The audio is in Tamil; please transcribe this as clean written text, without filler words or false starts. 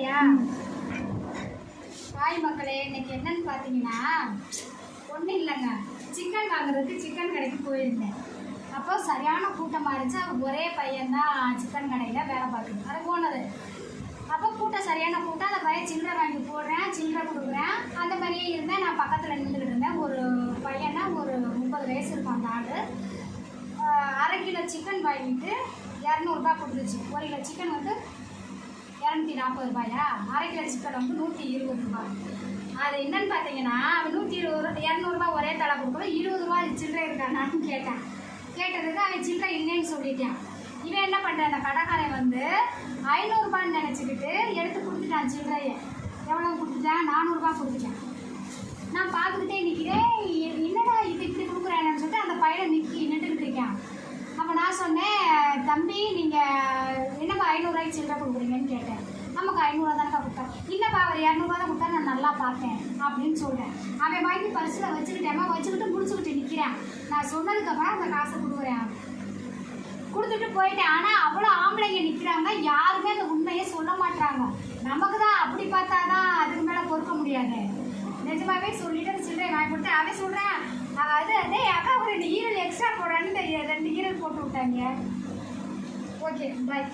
சரியா? தாய் மக்களே, இன்னைக்கு என்னன்னு பார்த்தீங்கன்னா ஒன்றும் இல்லைங்க. சிக்கன் வாங்குறதுக்கு சிக்கன் கடைக்கு போயிருந்தேன். அப்போ சரியான கூட்டமாக இருந்துச்சு. ஒரே பையன்தான் சிக்கன் கடையில் வேலை பார்க்குது. அது போனது. அப்போ கூட்டம் சரியான கூட்டம். அந்த பையன் சில்லறை வாங்கி போடுறேன், சில்லறை கொடுக்குறேன். அந்த மாதிரியே இருந்தேன். நான் பக்கத்தில் நின்றுக்கிட்டு இருந்தேன். ஒரு பையனா ஒரு 30 வயசு இருக்கும் அந்த ஆள். 1/2 கிலோ சிக்கன் வாங்கிட்டு 200 கொடுத்துச்சு. 1 கிலோ சிக்கன் வந்து 240 ரூபாயா, 1/2 கிலோ சிக்கன் வந்து 120 ரூபாய். அது என்னன்னு பார்த்தீங்கன்னா, 120 200 ஒரே தலை கொடுக்குறோம். 20 ரூபா சில்லறை இருக்கானான்னு கேட்டேன். கேட்டதுக்கு அவன் சில்லறை இல்லைன்னு சொல்லிட்டான். இவன் என்ன பண்ணுறான், அந்த கடைக்காரன் வந்து 500 ரூபான்னு நினச்சிக்கிட்டு எடுத்து கொடுத்துட்டான் சில்லறையை. எவ்வளோ கொடுத்துட்டான்? 400 ரூபா கொடுத்துட்டான். நான் பார்த்துக்கிட்டே நிற்கிறேன். என்னடா இது இப்படி கொடுக்குறேன்னு சொல்லிட்டு அந்த பையனை நின்றுக்கிட்டு இருக்கான். அப்போ நான் சொன்னேன், தம்பி நீங்கள் என்னப்பா 500 ரூபாய்க்கு சில்லறை கொடுக்குறீங்கன்னு கேட்டேன். நமக்கு 500 தானக்கா கொடுத்தேன். இல்லைப்பா அவர் 200 தான் கொடுத்தா, நான் நல்லா பார்த்தேன் அப்படின்னு சொல்கிறேன். அவன் வாங்கி பரிசில் வச்சுக்கிட்டு முடிச்சுக்கிட்டு நிற்கிறேன். நான் சொன்னதுக்கப்புறம் அந்த காசை கொடுக்குறேன். கொடுத்துட்டு போயிட்டேன். ஆனால் அவ்வளோ ஆம்பளைங்க நிற்கிறாங்க. யாருமே அந்த உண்மையை சொல்ல மாட்டாங்க. நமக்கு தான் அப்படி பார்த்தா தான் அதுக்கு மேலே பொறுக்க முடியாது. நிஜமாவே சொல்லிட்டு அந்த சில்லறை வாங்கி கொடுத்து அவன் சொல்கிறேன், அதே அக்கா ஒரு 2 ஈரல் எக்ஸ்ட்ரா போடுறான்னு 2 ஈரல் போட்டு விட்டாங்க. ஓகே, பாய்.